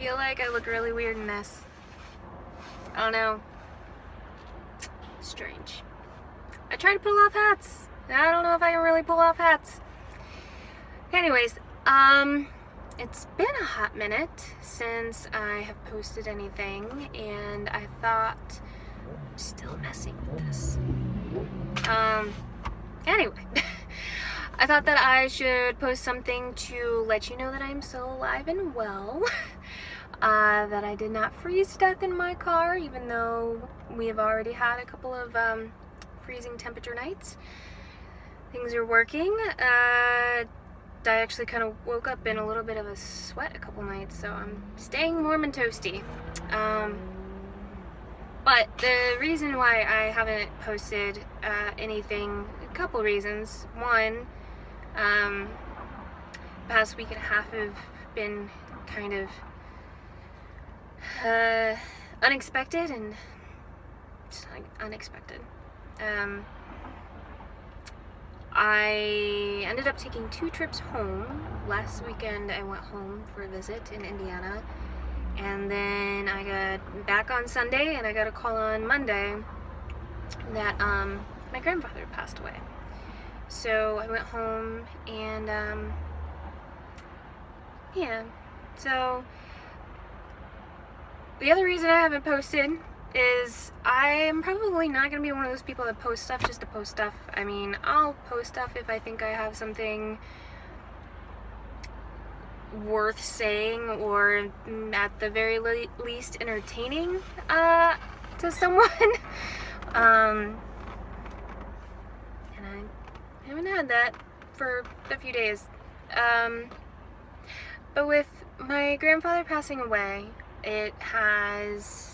feel like I look really weird in this. I don't know. Strange. I try to pull off hats. I don't know if I can really pull off hats. Anyways, it's been a hot minute since I have posted anything, and I thought, I'm still messing with this. Anyway, I thought that I should post something to let you know that I'm still alive and well. That I did not freeze to death in my car, even though we have already had a couple of freezing temperature nights. Things are working. I actually kind of woke up in a little bit of a sweat a couple nights, so I'm staying warm and toasty. But the reason why I haven't posted anything, a couple reasons. One, past week and a half have been kind of unexpected and just unexpected. I ended up taking 2 trips home. Last weekend I went home for a visit in Indiana, and then I got back on Sunday, and I got a call on Monday that my grandfather passed away. So I went home, and yeah, so the other reason I haven't posted is I'm probably not going to be one of those people that post stuff just to post stuff. I mean, I'll post stuff if I think I have something worth saying, or at the very least entertaining to someone. And I haven't had that for a few days. But with my grandfather passing away, it has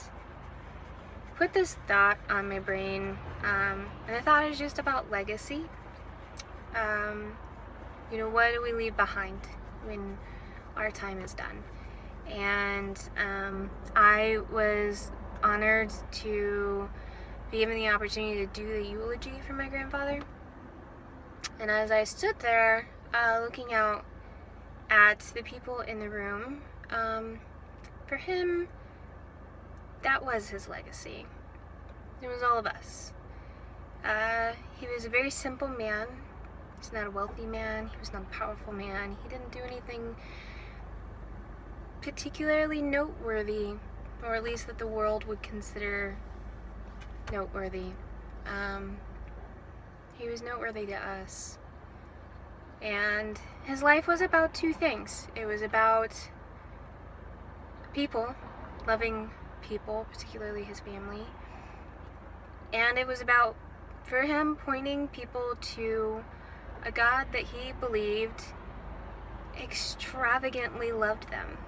put this thought on my brain, and I thought it was just about legacy. You know, what do we leave behind when our time is done? And I was honored to be given the opportunity to do the eulogy for my grandfather. And as I stood there looking out at the people in the room, for him, that was his legacy. It was all of us. He was a very simple man. He's not a wealthy man. He was not a powerful man. He didn't do anything particularly noteworthy, or at least that the world would consider noteworthy. He was noteworthy to us. And his life was about 2 things. It was about people, loving people, particularly his family, and it was about, for him, pointing people to a God that he believed extravagantly loved them.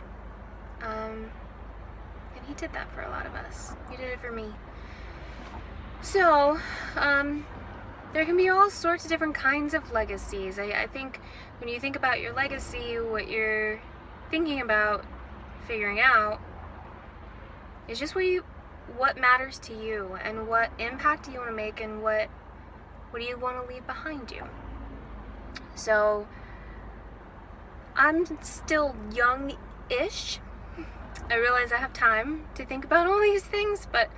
And he did that for a lot of us. He did it for me. So, there can be all sorts of different kinds of legacies. I think when you think about your legacy, what you're thinking about figuring out is just what matters to you, and what impact do you want to make, and what do you want to leave behind you. So I'm still young-ish. I realize I have time to think about all these things, but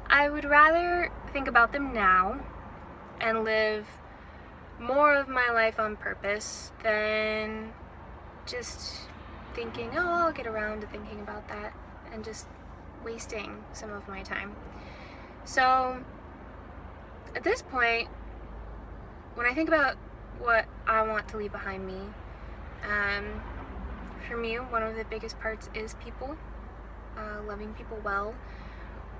I would rather think about them now and live more of my life on purpose than just thinking, oh, I'll get around to thinking about that, and just wasting some of my time. So at this point, when I think about what I want to leave behind me, for me, one of the biggest parts is people, loving people well.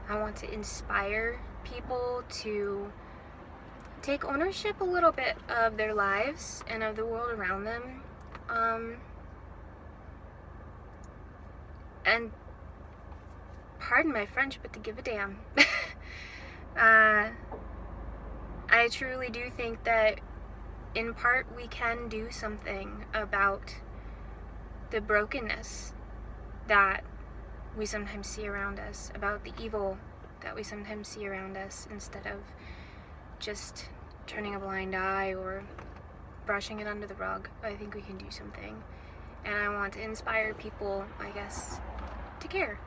I want to inspire people to take ownership a little bit of their lives and of the world around them, and pardon my French, but to give a damn. I truly do think that in part we can do something about the brokenness that we sometimes see around us, about the evil that we sometimes see around us, instead of just turning a blind eye or brushing it under the rug. I think we can do something, and I want to inspire people, I guess, to care.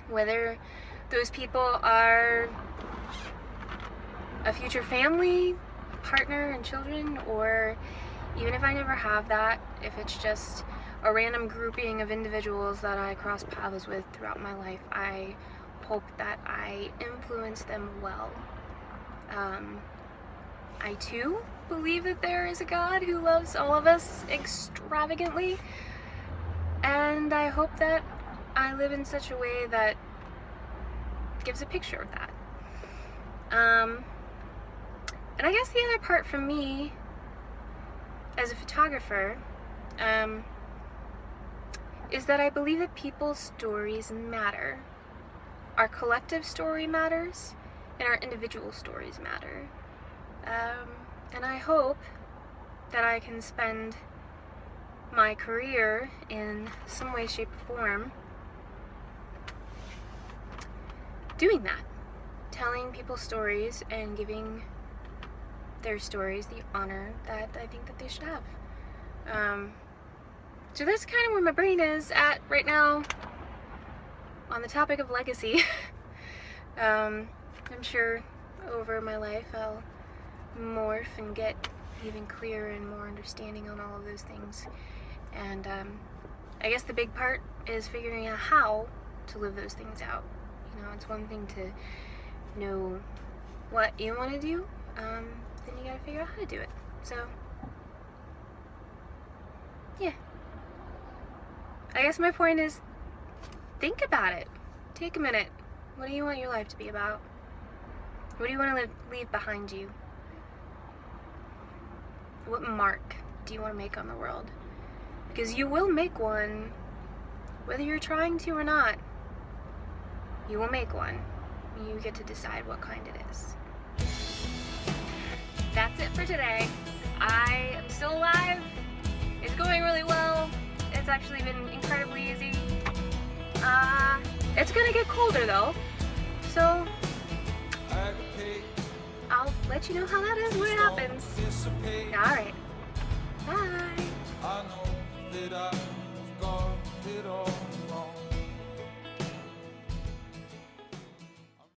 Whether those people are a future family, a partner and children, or even if I never have that, if it's just a random grouping of individuals that I cross paths with throughout my life, I hope that I influence them well. I too believe that there is a God who loves all of us extravagantly, and I hope that I live in such a way that gives a picture of that. And I guess the other part for me as a photographer is that I believe that people's stories matter. Our collective story matters, and our individual stories matter. And I hope that I can spend my career in some way, shape, or form doing that. Telling people's stories and giving their stories the honor that I think that they should have. So that's kind of where my brain is at right now on the topic of legacy. I'm sure over my life I'll morph and get even clearer and more understanding on all of those things. And I guess the big part is figuring out how to live those things out. You know, it's one thing to know what you want to do, then you gotta figure out how to do it. So, yeah. I guess my point is, think about it. Take a minute. What do you want your life to be about? What do you want to leave behind you? What mark do you want to make on the world? Because you will make one, whether you're trying to or not. You will make one. You get to decide what kind it is. That's it for today. I am still alive. It's going really well. It's actually been incredibly easy. It's gonna get colder though, so I'll let you know how that is when it happens. Alright. Bye. I know that I've got it all.